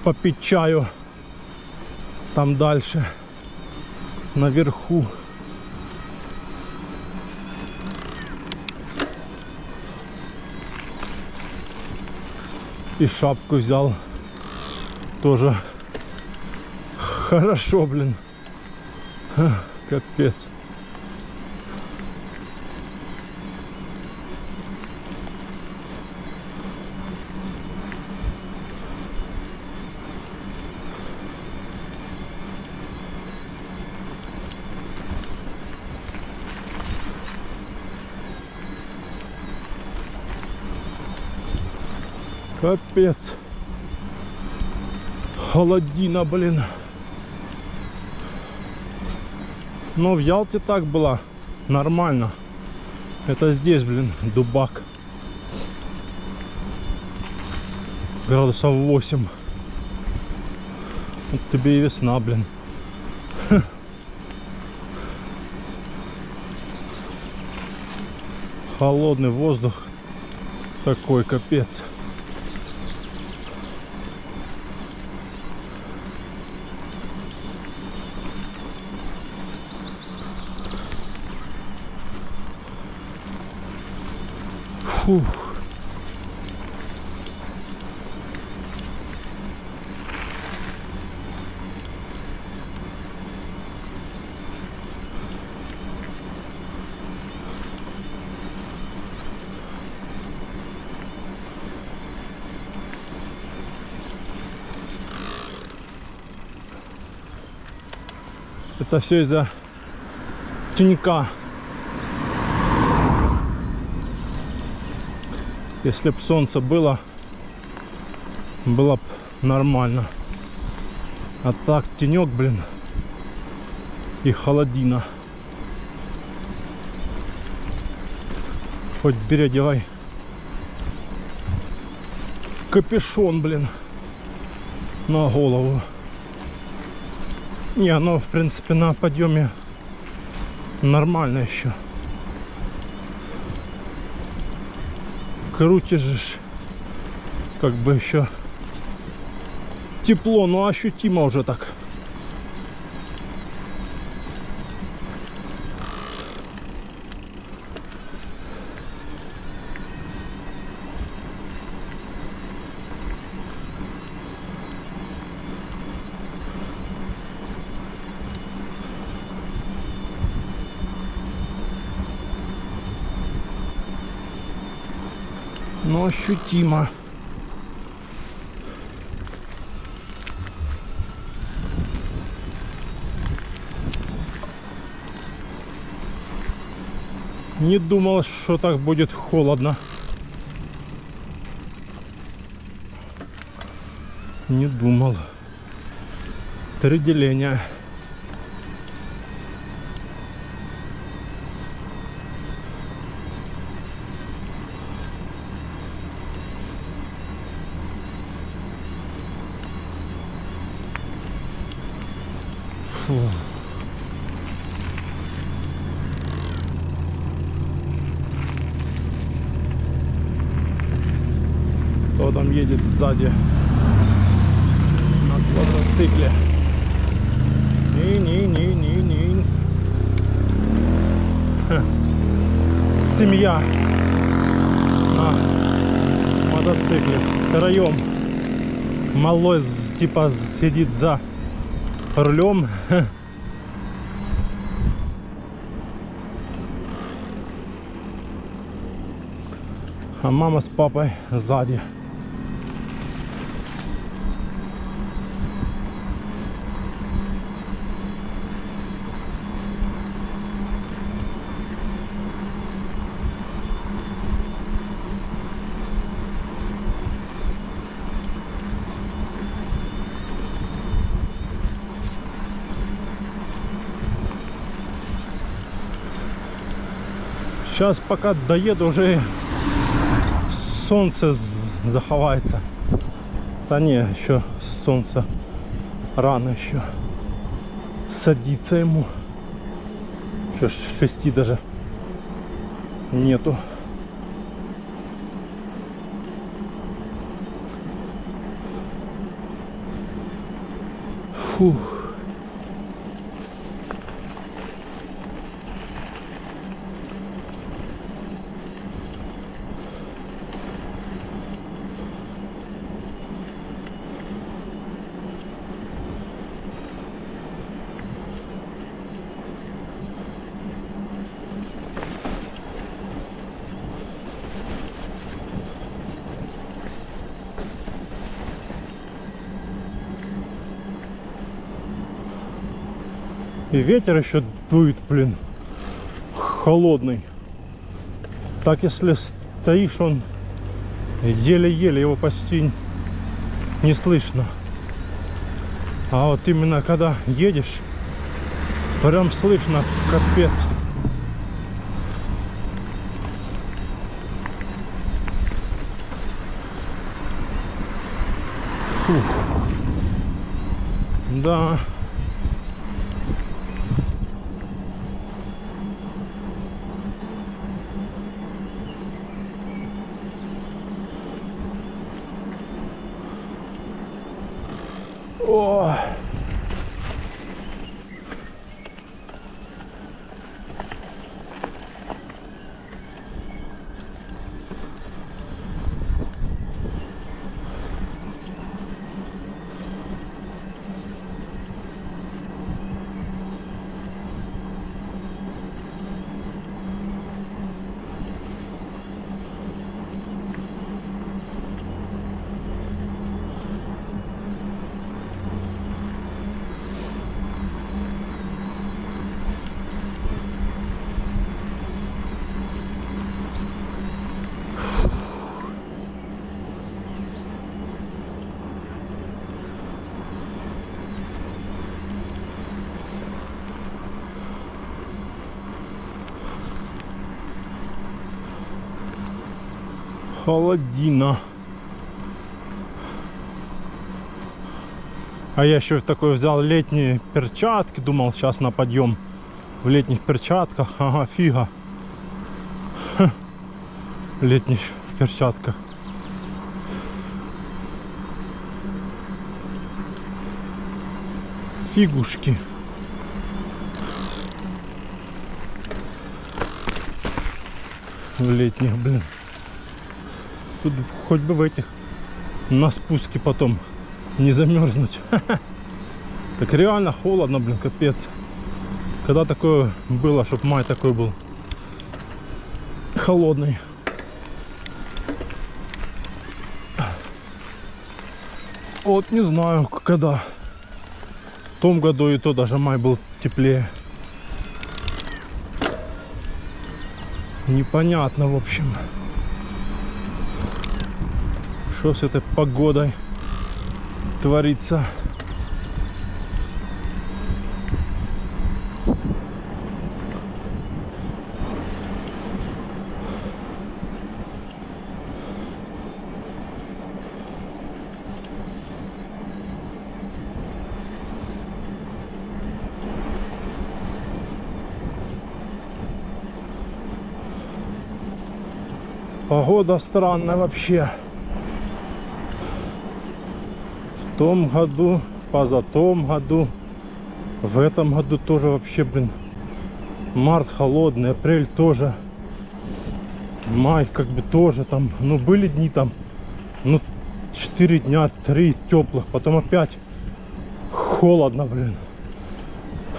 попить чаю там дальше, наверху. И шапку взял. Тоже хорошо, блин. Капец. Капец. Холодина, блин. Но в Ялте так было нормально. Это здесь, блин, дубак. Градусов 8. Вот тебе и весна, блин. Холодный воздух. Такой капец. Фух. Это все из-за тенька. Если б солнце было б нормально. А так тенек, блин, и холодина. Хоть переодевай капюшон, блин, на голову. Не, оно в принципе на подъеме нормально еще. Крутишь, как бы еще тепло, но ощутимо уже так. Но ощутимо. Не думал, что так будет холодно. Не думал. 3 деления. Фу. Кто там едет сзади на квадроцикле? Не. Семья на мотоцикле втроем. Малой типа сидит за рулем. А мама с папой сзади. Сейчас пока доеду, уже солнце заховается. Да не, еще солнце рано еще садится ему. Еще 6 даже нету. Фух. И ветер еще дует, блин, холодный. Так если стоишь, он еле-еле, его почти не слышно. А вот именно когда едешь, прям слышно, капец. Фух. Да. О! Холодина. А я еще такой взял летние перчатки, думал сейчас на подъем в летних перчатках. Ага, фига. Ха. В летних перчатках. Фигушки. В летних, блин. Тут хоть бы в этих на спуске потом не замерзнуть. Так реально холодно, блин, капец. Когда такое было, чтоб май такой был холодный. Вот не знаю, когда. В том году и то даже май был теплее. Непонятно, в общем. Что с этой погодой творится? Погода странная вообще. В том году, позатом году, в этом году тоже вообще, блин, март холодный, апрель тоже, май как бы тоже там, ну были дни там, ну 4 дня, 3 теплых, потом опять холодно, блин,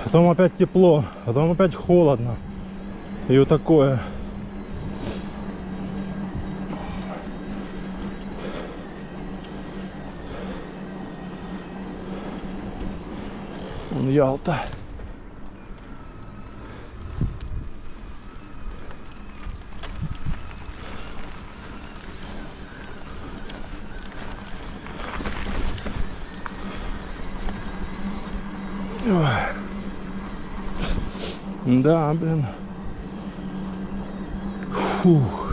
потом опять тепло, потом опять холодно, и вот такое. Ялта. Да, блин. Фух.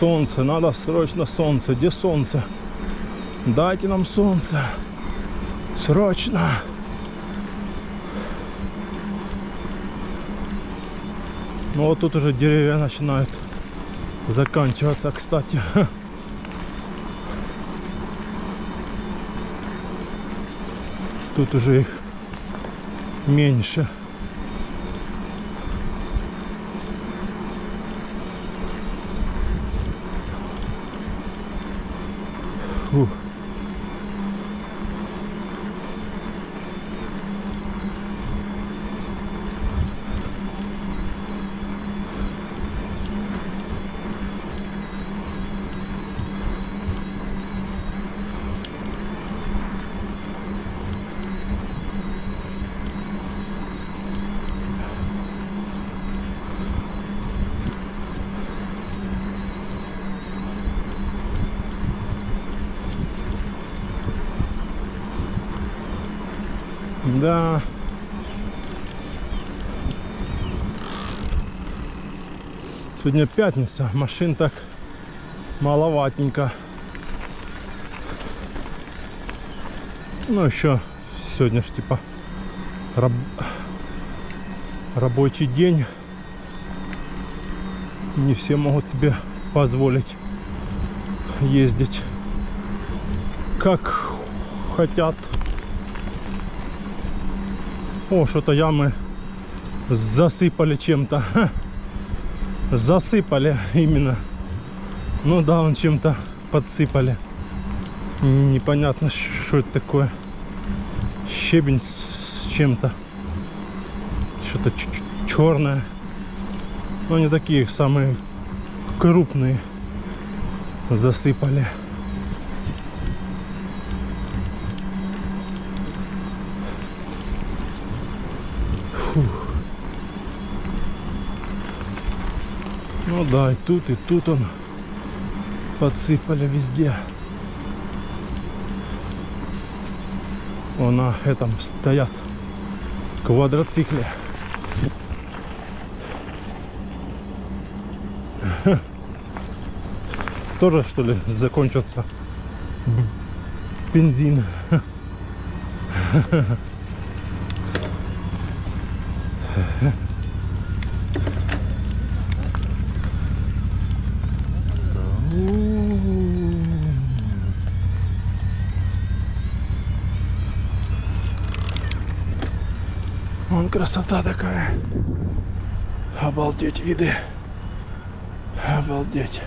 Солнце, надо срочно солнце. Где солнце? Дайте нам солнце. Срочно. Ну вот тут уже деревья начинают заканчиваться, кстати. Тут уже их меньше. Фух. Да. Сегодня пятница, машин так маловатенько. Ну еще сегодня ж типа рабочий день. Не все могут себе позволить ездить как хотят. О, что-то ямы засыпали чем-то. Засыпали именно. Ну да, он чем-то подсыпали. Непонятно, что это такое. Щебень с чем-то. Что-то черное. Но не такие самые крупные засыпали. Фух. Ну да, и тут он подсыпали везде. Вон на этом стоят квадроцикле. Тоже что ли закончится бензин? Вон красота такая. Обалдеть виды. Обалдеть.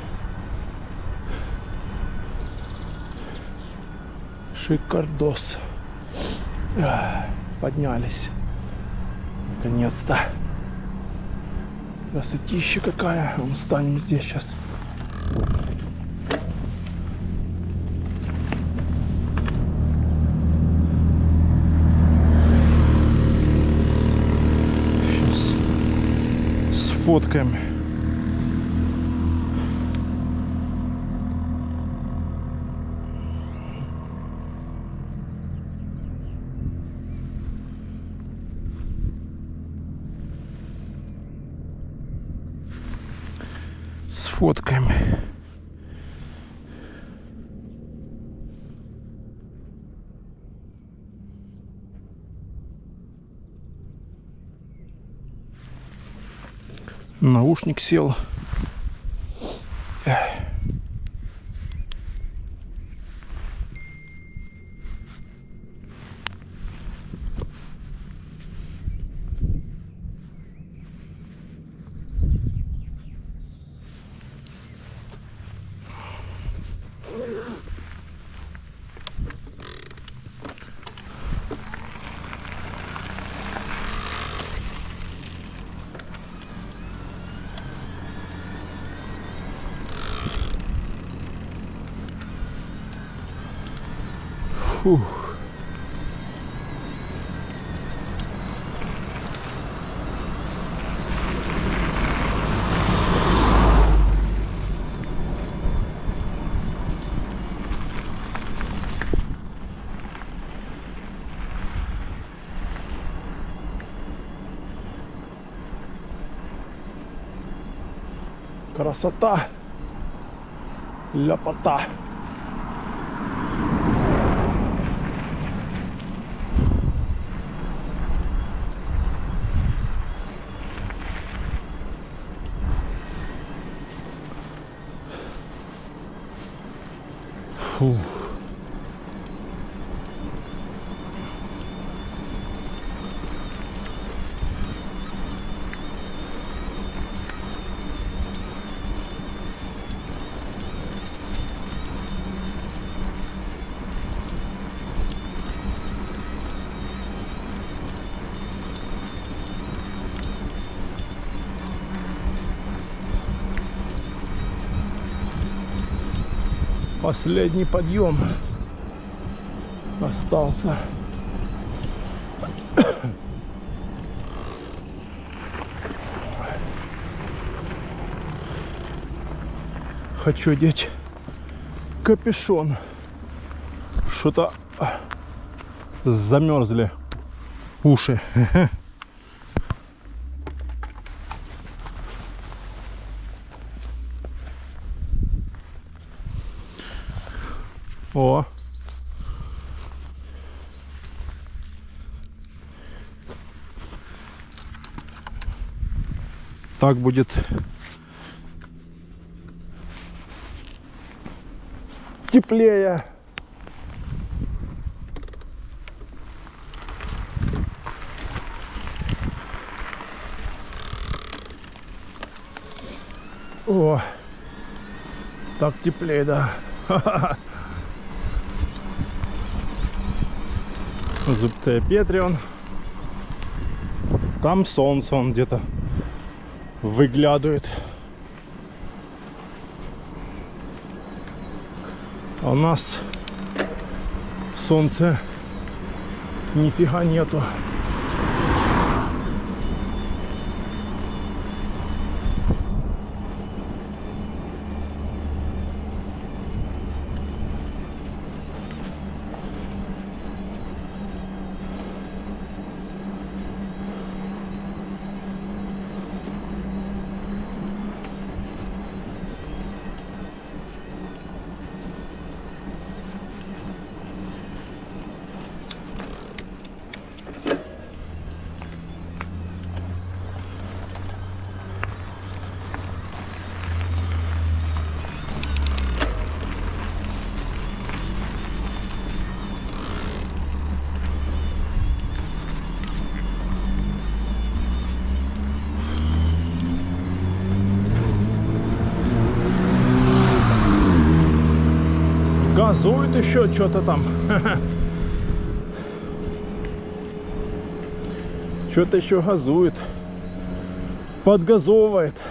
Шикардос. Поднялись. Наконец-то. Красотища какая. Мы станем здесь сейчас. Сейчас сфоткаем. Сфоткаем. Наушник сел. Фух. Красота. Ляпота. Фу. Последний подъем остался. Хочу одеть капюшон. Что-то замерзли уши. О! Так будет теплее. О! Так теплее, да. Зубцей Петрион. Там солнце, он где-то выглядывает. А у нас солнца нифига нету. Газует еще что-то там. Что-то еще газует. Подгазовывает.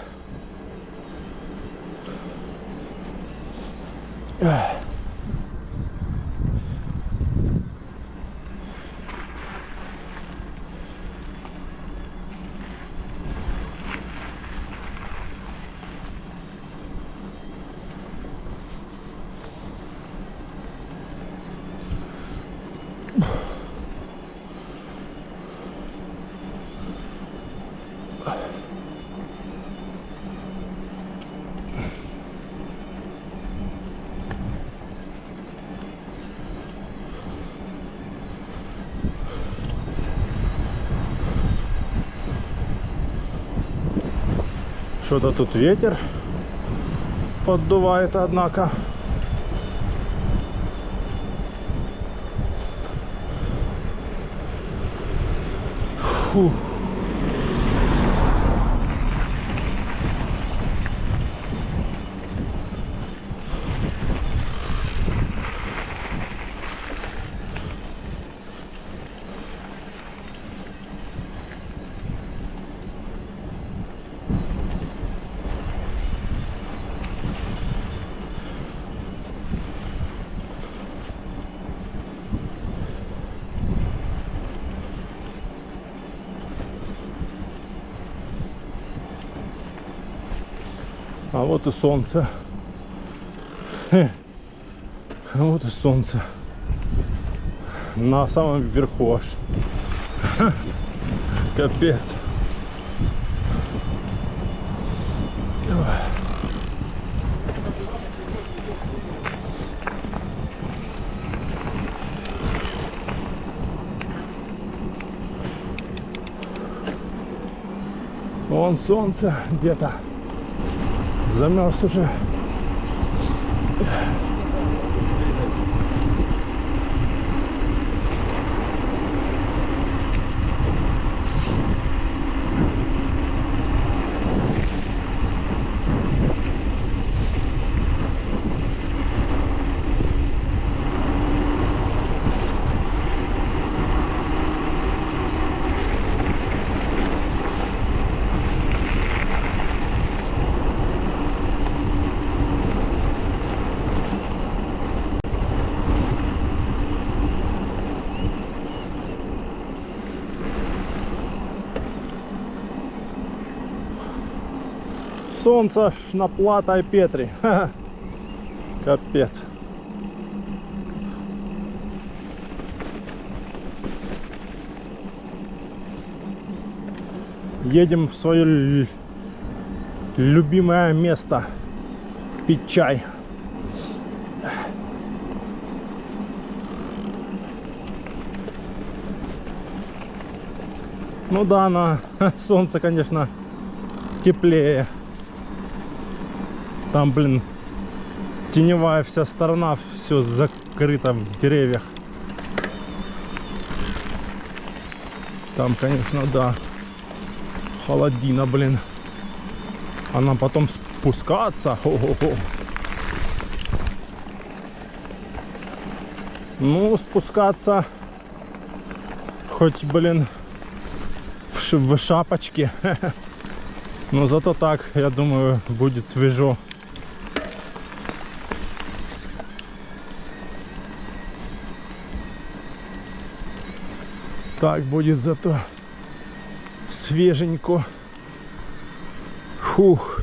Что-то тут ветер поддувает, однако. Фух. А вот и солнце. А вот и солнце. На самом верху аж. Капец. Вон солнце где-то. Замерз уже. Солнце аж на Плата и Петри. Ха-ха. Капец. Едем в свое любимое место пить чай. Ну да, на солнце, конечно, теплее. Там, блин, теневая вся сторона, все закрыто в деревьях. Там, конечно, да, холодина, блин. А нам потом спускаться. Хо-хо-хо. Ну, спускаться хоть, блин, в шапочке. Но зато так, я думаю, будет свежо. Так будет зато свеженько. Фух.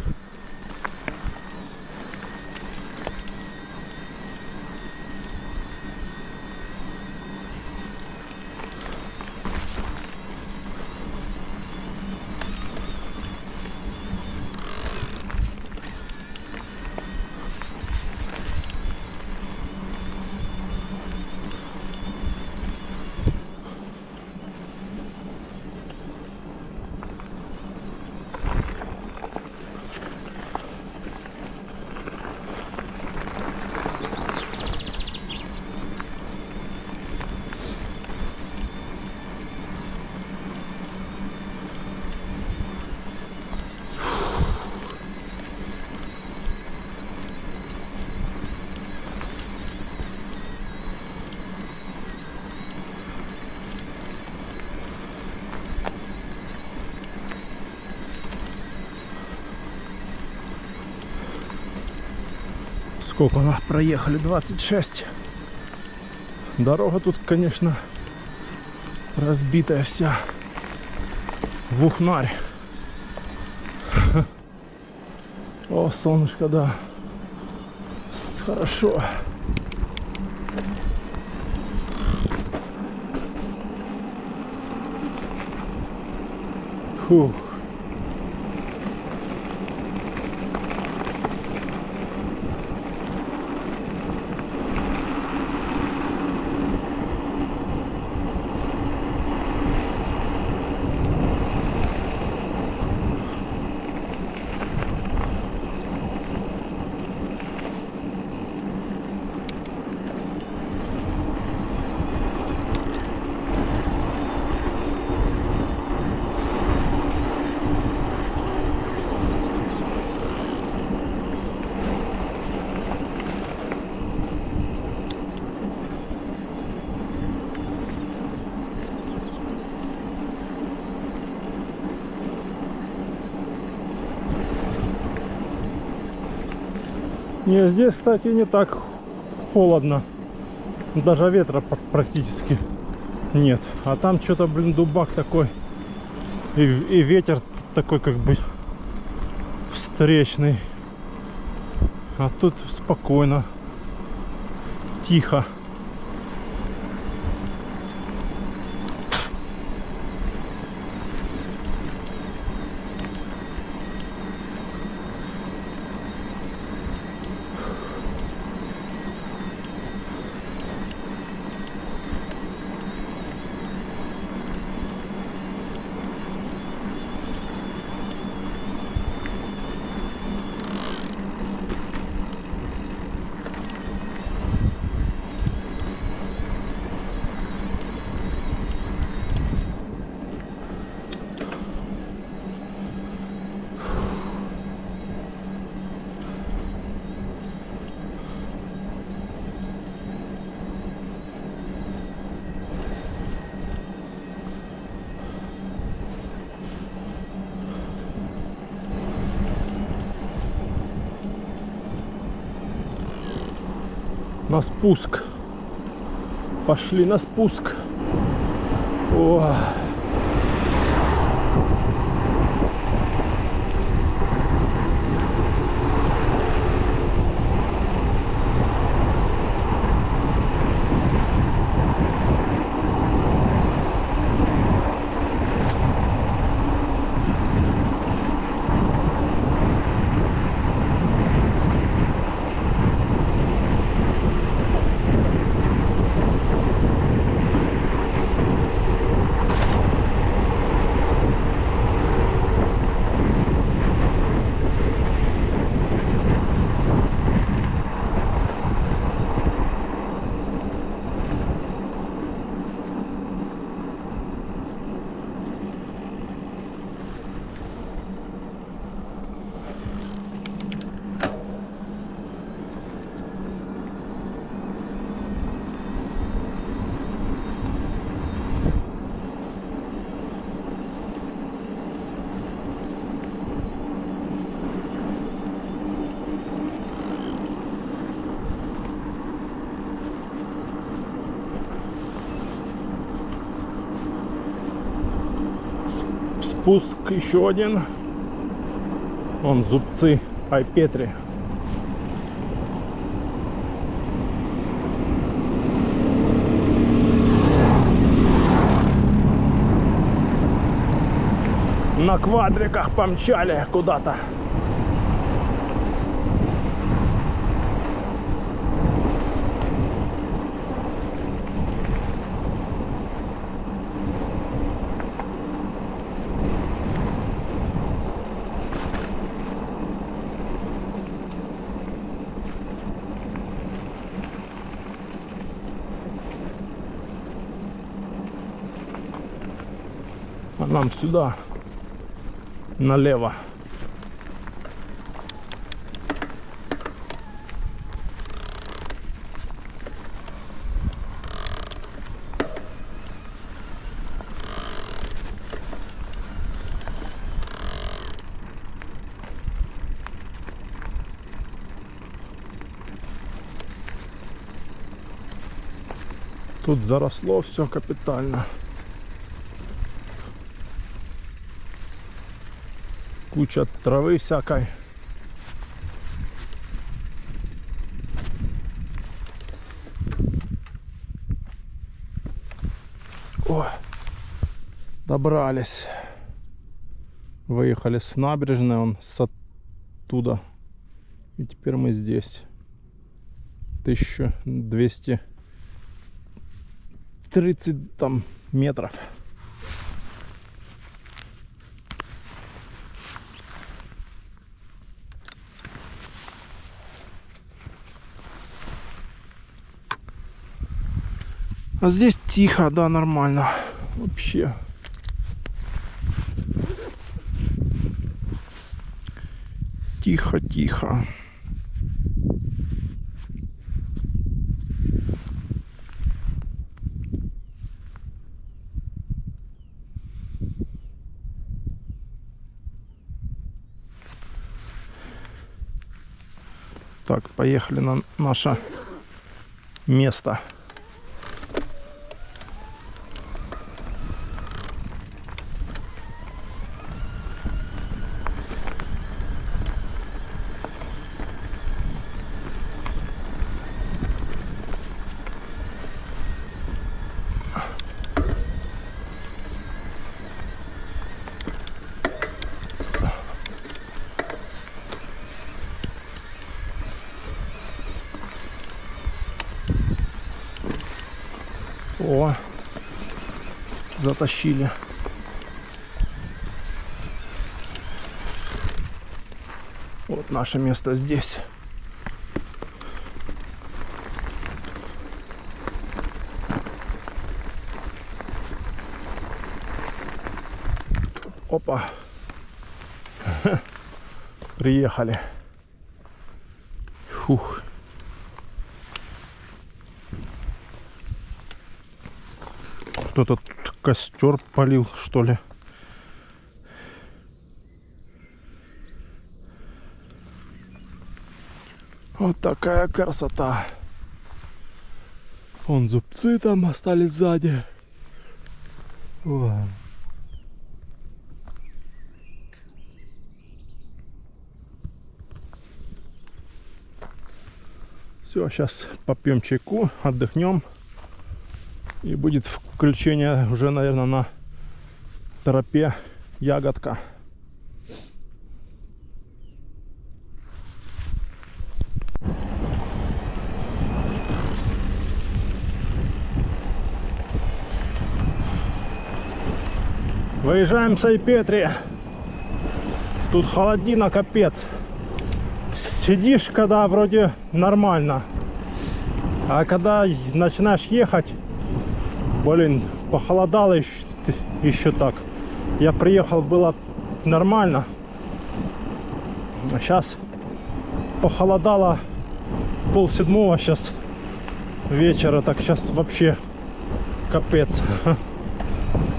Сколько у нас проехали? 26. Дорога тут, конечно, разбитая вся в ухнарь. О, солнышко, да. Хорошо. Фух. Не, здесь, кстати, не так холодно. Даже ветра практически нет. А там что-то, блин, дубак такой. И ветер такой, как бы, встречный. А тут спокойно. Тихо. На спуск. Пошли на спуск. О. Спуск еще один. Вон зубцы Айпетри. На квадриках помчали куда-то. А нам сюда, налево. Тут заросло все капитально. Куча травы всякой. О, добрались. Выехали с набережной, он с оттуда. И теперь мы здесь. 1230 там метров. А здесь тихо, да, нормально. Вообще. Тихо-тихо. Так, поехали на наше место. О, затащили. Вот наше место здесь. Опа. Приехали. Фух. Кто-то костер полил, что ли. Вот такая красота. Вон зубцы там остались сзади. О. Все, сейчас попьем чайку, отдохнем. И будет включение уже, наверное, на тропе Ягодка. Выезжаем с Айпетри. Тут холодина, капец. Сидишь, когда вроде нормально. А когда начинаешь ехать, блин, похолодало еще так. Я приехал, было нормально. А сейчас похолодало 6:30 сейчас вечера. Так сейчас вообще капец.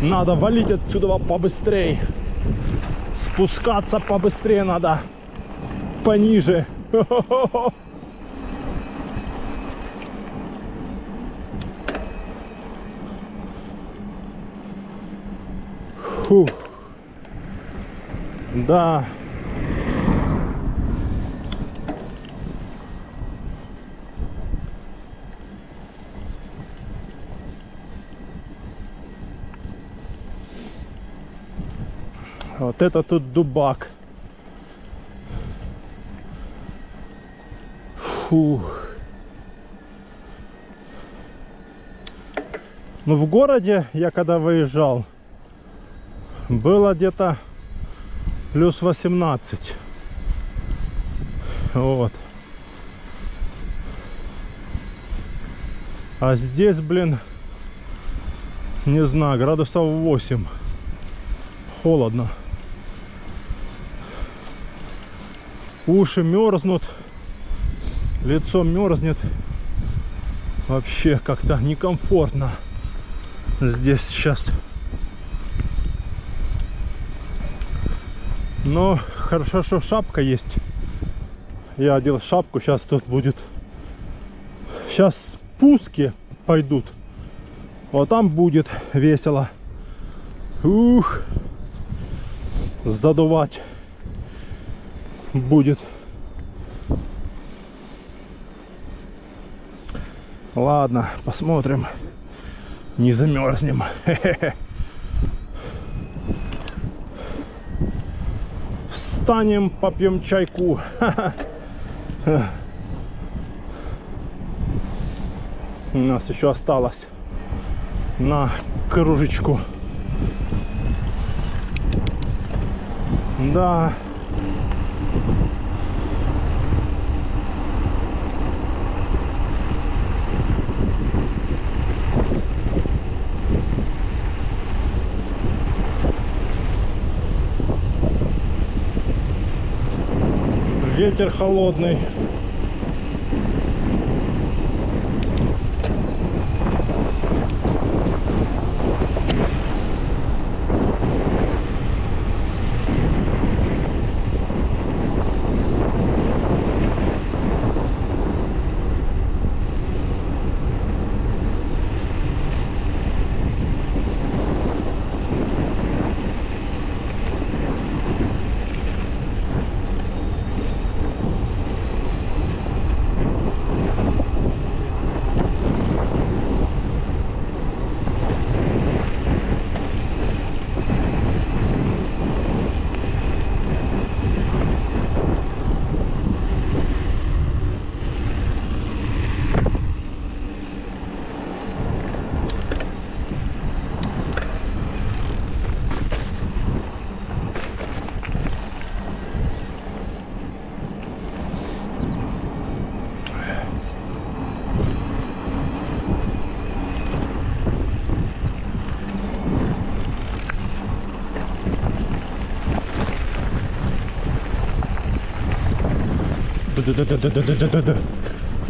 Надо валить отсюда побыстрее. Спускаться побыстрее надо. Пониже. Фух. Да. Вот это тут дубак. Фух. Ну, в городе я когда выезжал, было где-то плюс 18. Вот. А здесь, блин, не знаю, градусов 8. Холодно. Уши мерзнут. Лицо мерзнет. Вообще как-то некомфортно здесь сейчас. Но хорошо, что шапка есть. Я одел шапку. Сейчас тут будет. Сейчас спуски пойдут. Вот там будет весело. Ух. Задувать будет. Ладно, посмотрим. Не замерзнем. Встанем, попьем чайку. У нас еще осталось на кружечку. Да. Ветер холодный.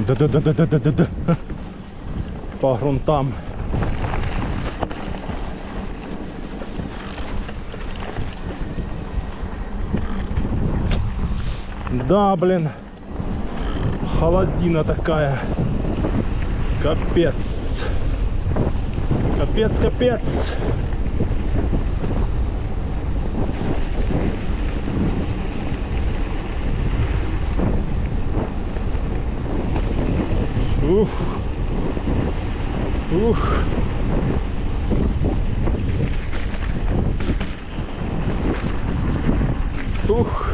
Да-да-да-да-да-да-да-да. По грунтам. Да, блин. Холодина такая. Капец. Капец, капец. Ух. Ух. Ух.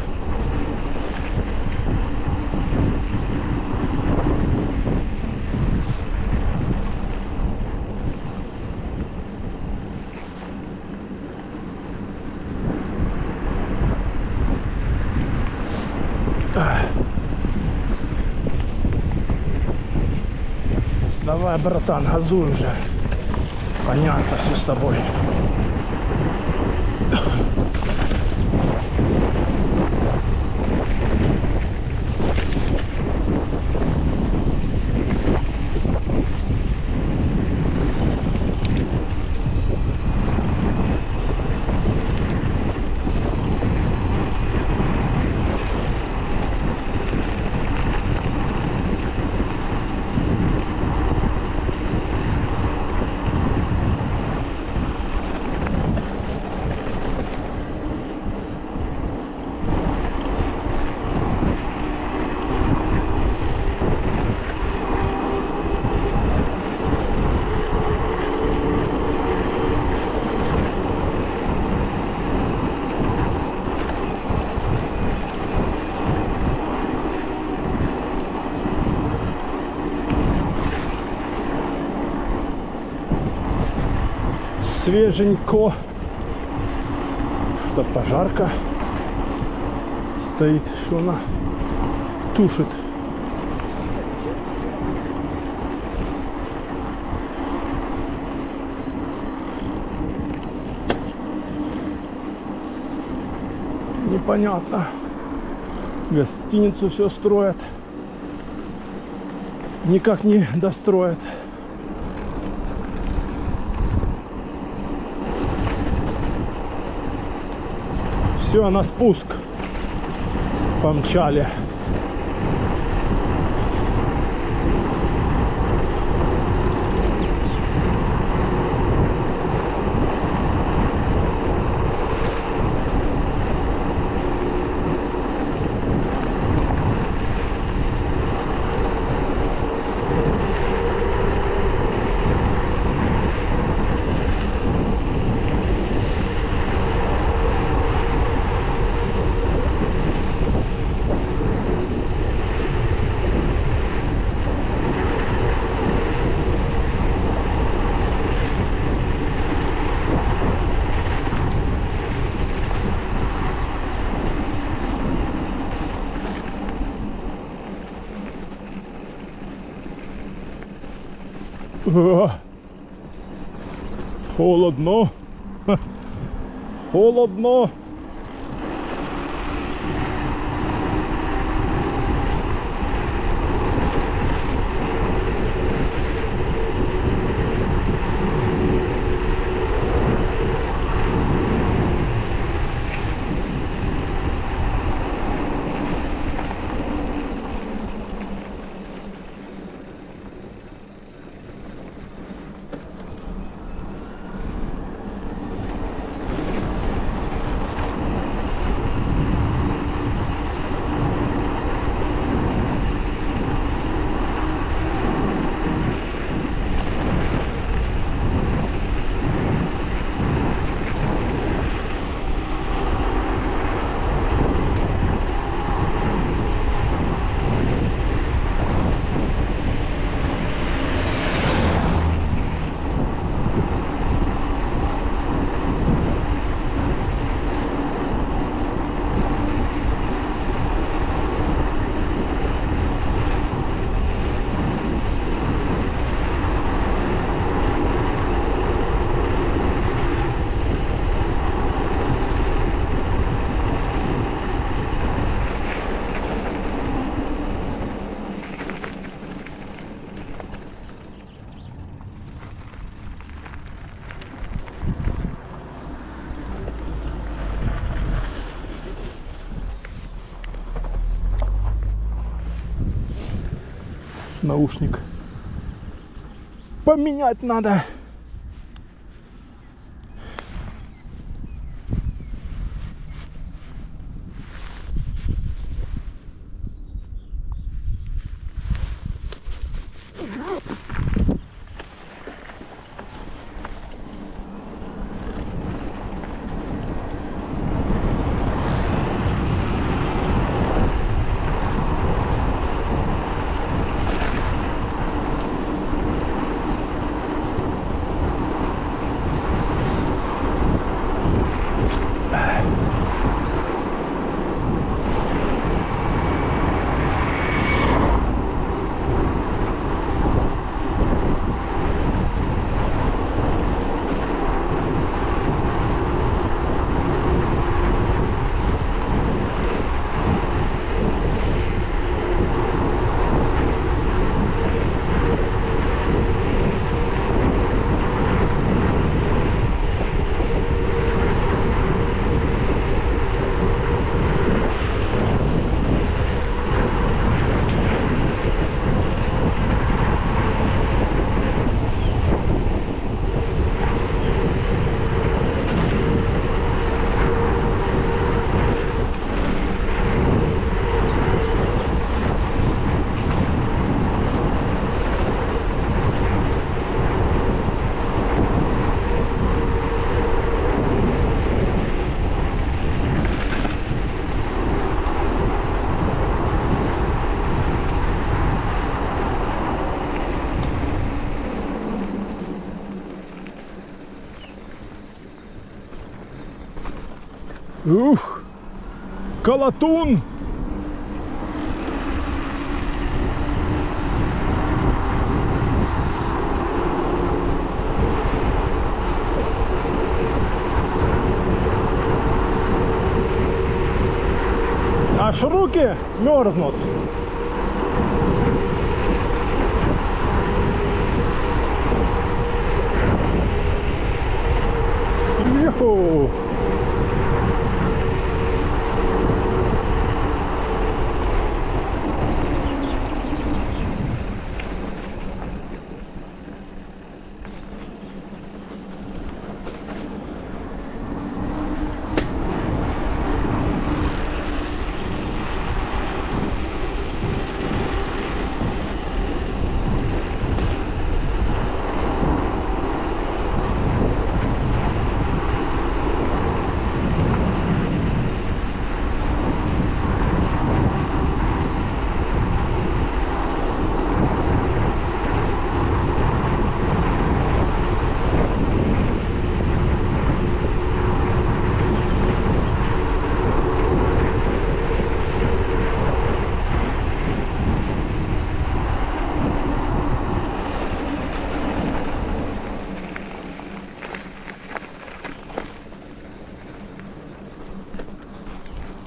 Давай, братан, газуй уже. Понятно все с тобой. свеженько. Что пожарка стоит, что она тушит. Непонятно. Гостиницу все строят. Никак не достроят. Все, на спуск помчали. Холодно. Холодно. Наушник поменять надо. Ух! Колотун! Аж руки мерзнут. Юху!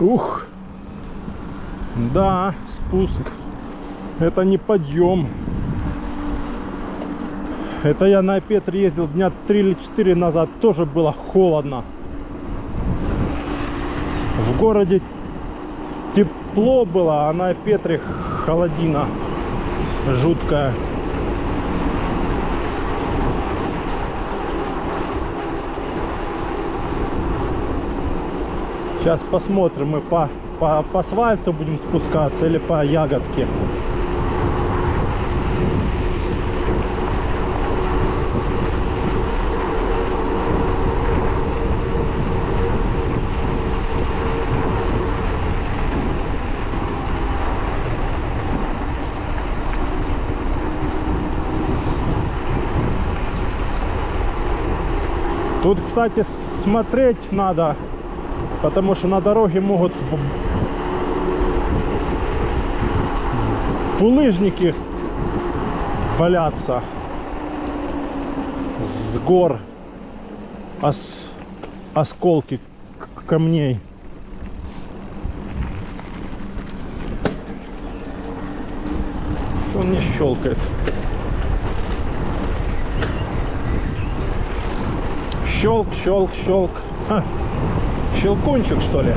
Ух, да, спуск. Это не подъем. Это я на Петре ездил дня 3 или 4 назад. Тоже было холодно. В городе тепло было, а на Петре холодина жуткая. Сейчас посмотрим, мы по асфальту будем спускаться или по ягодке. Тут, кстати, смотреть надо. Потому что на дороге могут булыжники валяться с гор, осколки камней. Что он не щелкает? Щелк, щелк, щелк. Ха. Щелкунчик, что ли?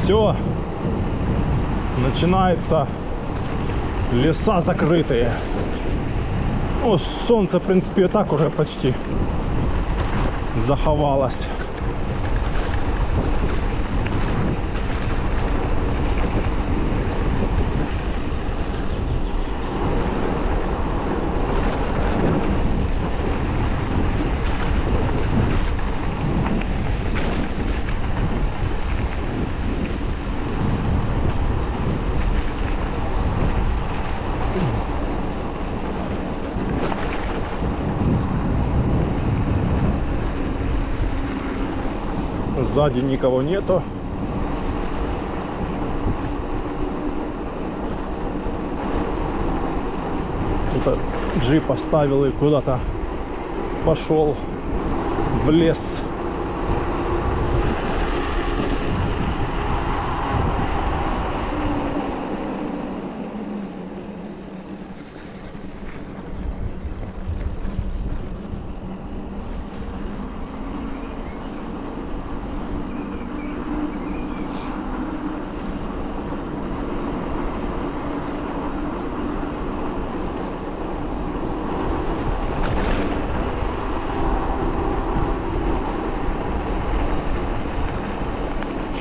Все, начинается леса закрытые. О, солнце, в принципе, и так уже почти заховалось. Сзади никого нету. Тут джип оставил и куда-то пошел в лес.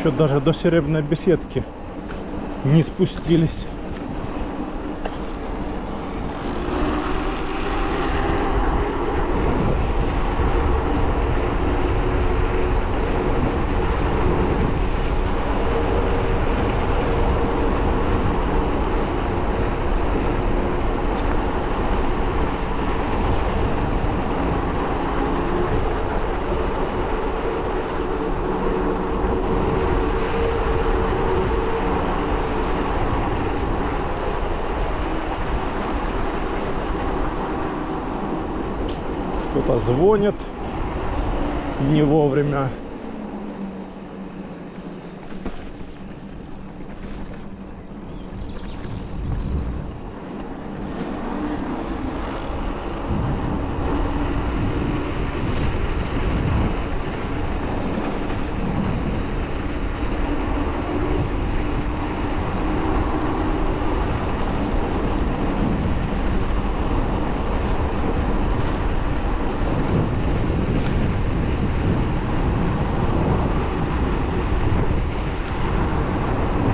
еще даже до Серебряной беседки не спустились. Кто-то звонит не вовремя.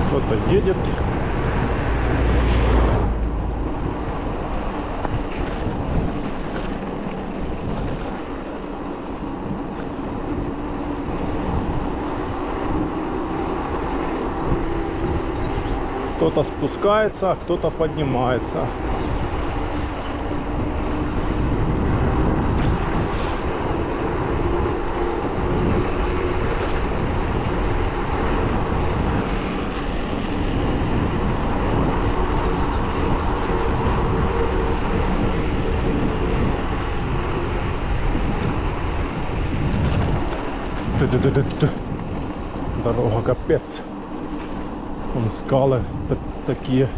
Кто-то едет. Кто-то спускается, а кто-то поднимается. Дорога капец. Вон скалы такие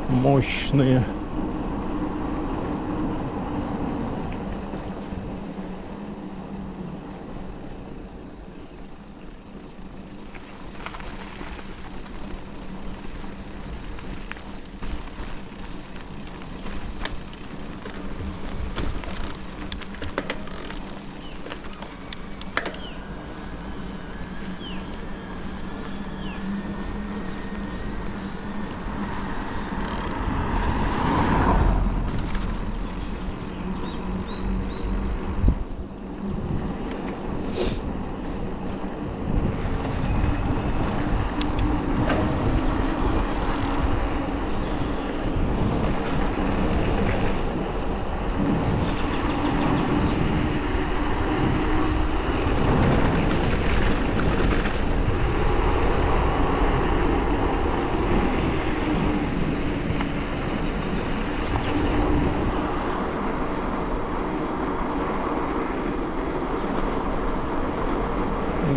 мощные.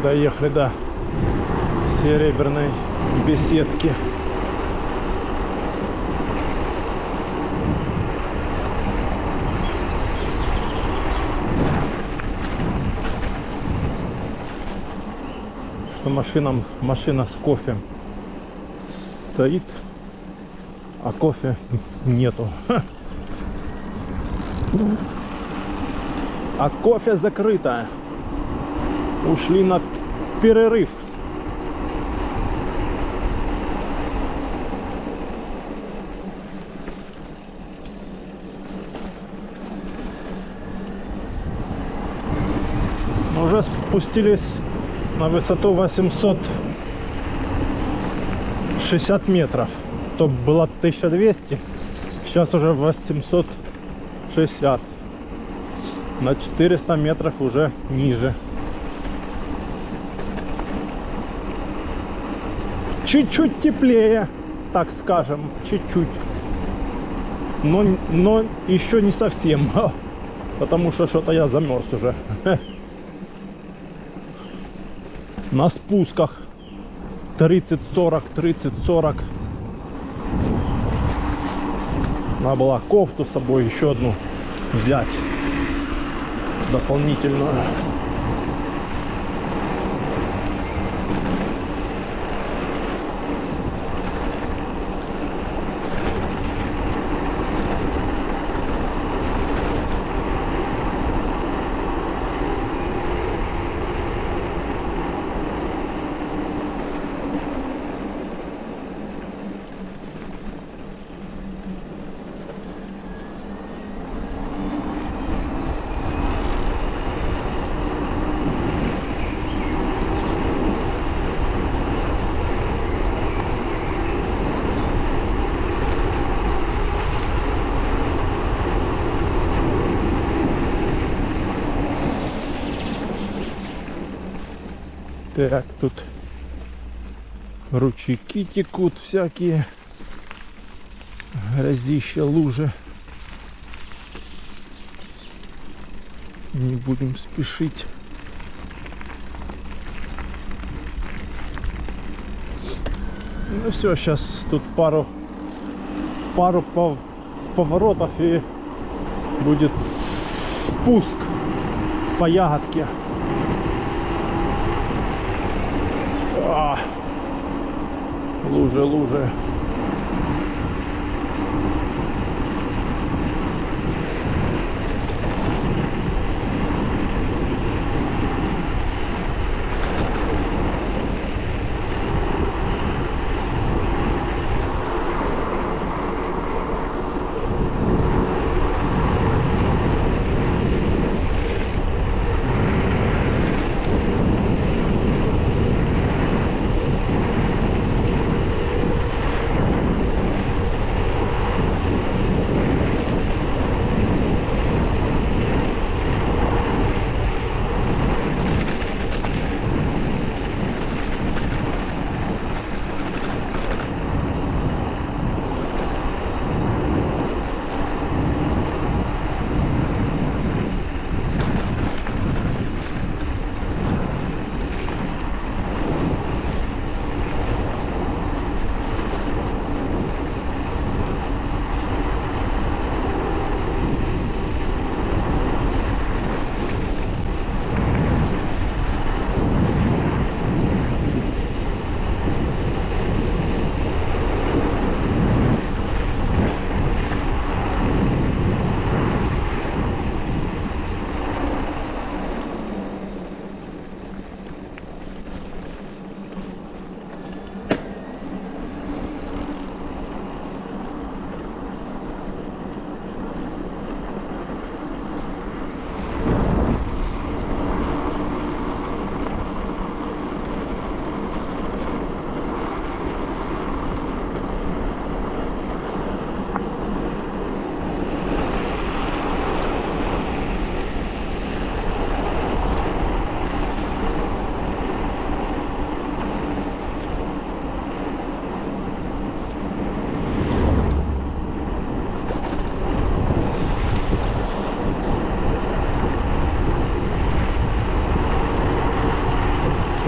Доехали до Серебряной беседки. Что машина с кофе стоит, а кофе нету. А кофе закрыто. Ушли на перерыв. Мы уже спустились на высоту 860 метров. То было 1200, сейчас уже 860. На 400 метров уже ниже. Чуть-чуть теплее, так скажем, чуть-чуть. Но еще не совсем, потому что что-то я замерз уже. На спусках 30-40, 30-40. Надо было кофту с собой еще одну взять дополнительную. Так, тут ручейки текут всякие. Грязища, лужи. Не будем спешить. Ну все, сейчас тут пару поворотов и будет спуск по ягодке. Лужи, лужи.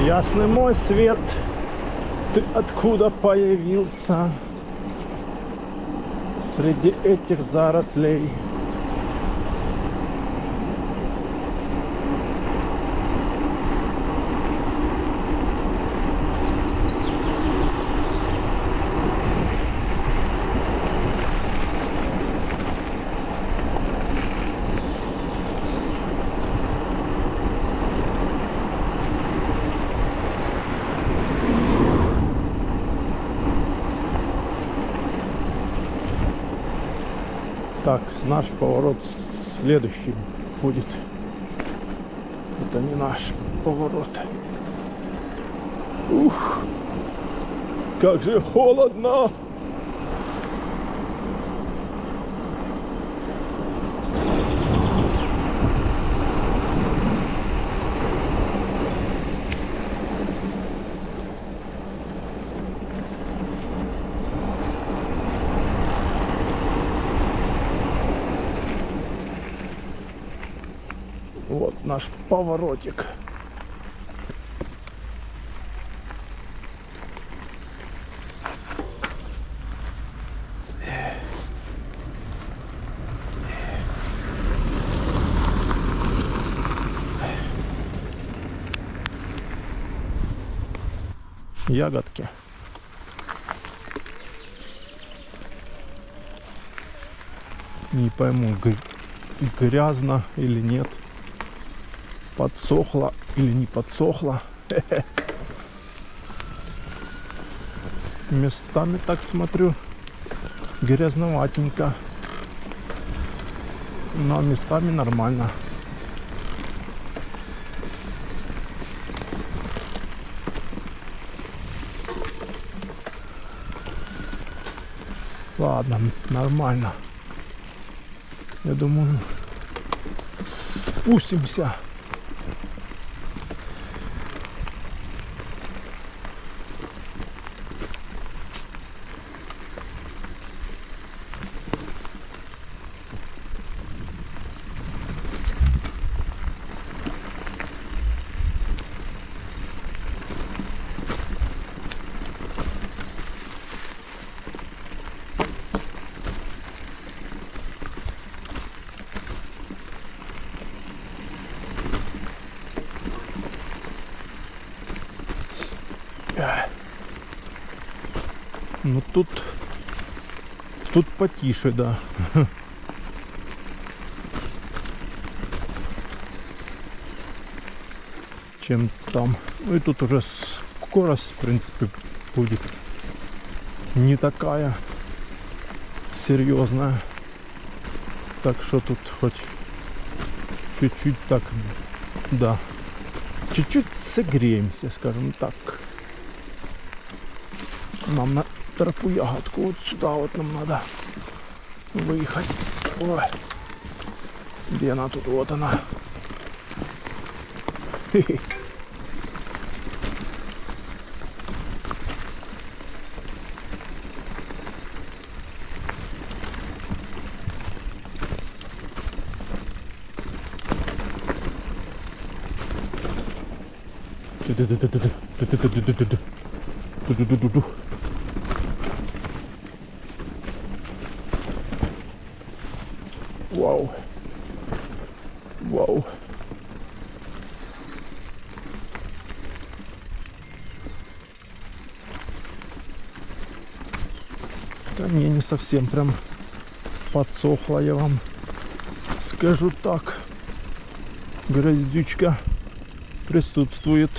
Ясный мой свет, ты откуда появился среди этих зарослей? Так, наш поворот следующий будет. Это не наш поворот. Ух, как же холодно! Вот наш поворотик. Ягодки. Не пойму, грязно или нет. Подсохло или не подсохло. Местами, так смотрю, грязноватенько. Но местами нормально. Ладно, нормально. Я думаю, спустимся. Ну тут потише, да. Чем там. Ну и тут уже скорость, в принципе, будет не такая серьезная. Так что тут хоть чуть-чуть так, да, чуть-чуть согреемся, скажем так. Нам на тропу ягодку вот сюда вот нам надо выехать. Ой, где она тут? Вот она. Хе-хе. Вау. Вау. Да не совсем прям подсохла, я вам скажу так. Гроздючка присутствует.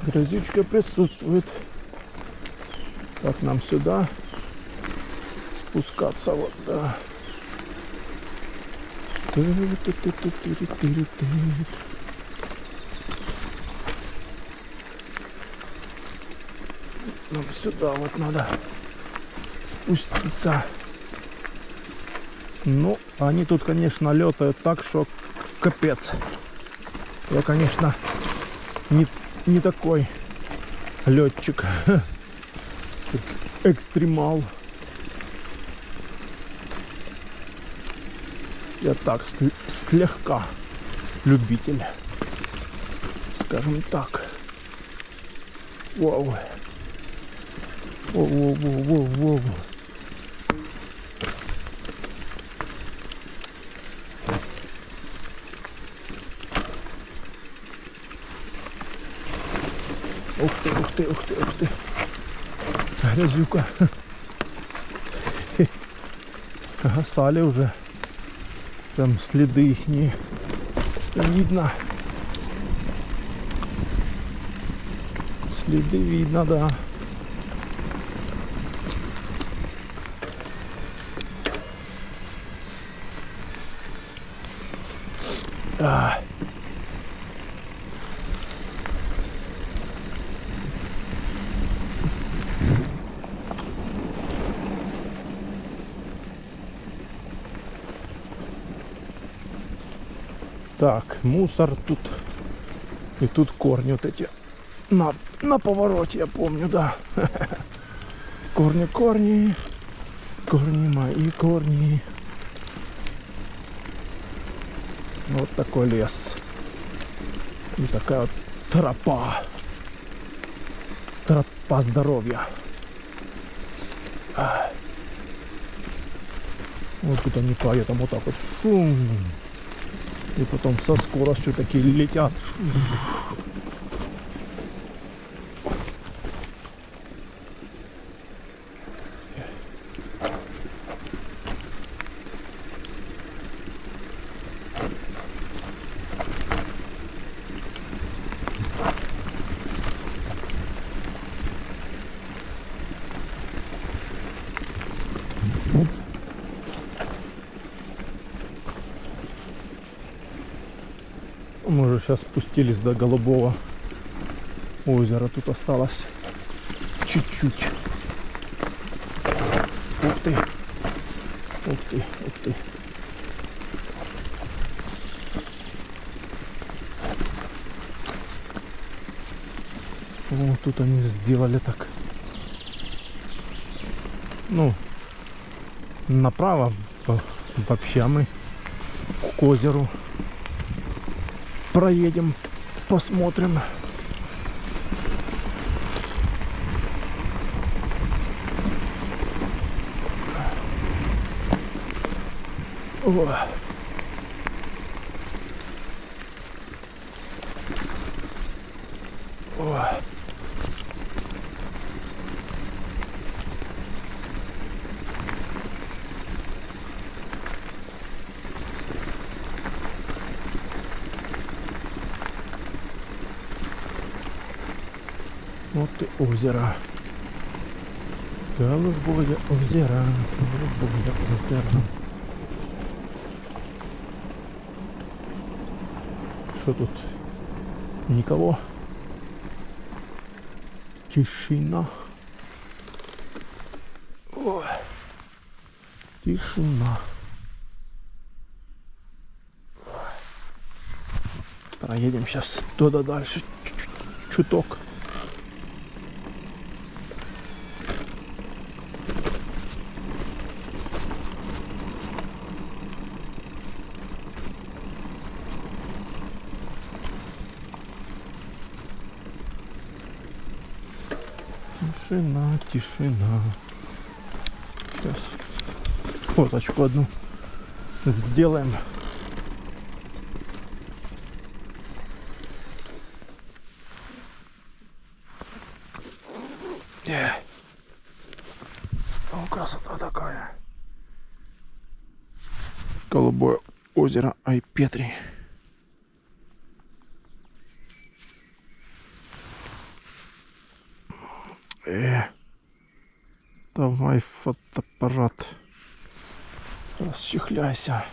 Грозючка присутствует. Так, нам сюда спускаться вот, да. Нам сюда вот надо спуститься. Ну, они тут, конечно, летают так, что капец. Я, конечно, не такой летчик, экстремал. Я так слегка любитель, скажем так. Вау. Воу. Ух ты. Грязюка. Гасали уже. Там следы их не видно. Следы видно, да. Так, мусор тут. И тут корни вот эти. На повороте, я помню, да. Корни. Корни мои, корни. Вот такой лес. И такая вот тропа. Тропа здоровья. Вот тут они поэтому вот так вот. Шум. И потом со скоростью такие летят. Мы уже сейчас спустились до Голубого озера. Тут осталось чуть-чуть. Ух ты. Вот тут они сделали так. Ну, направо вообще мы к озеру проедем, посмотрим. О. О. Вот и озеро. Голубое озеро. Голубое озеро. Что тут? Никого. Тишина. Ой. Тишина. Проедем сейчас туда дальше. Чуток. Тишина, тишина. Сейчас фоточку одну сделаем. О, красота такая. Голубое озеро Айпетри. Давай фотоаппарат. Расчехляйся.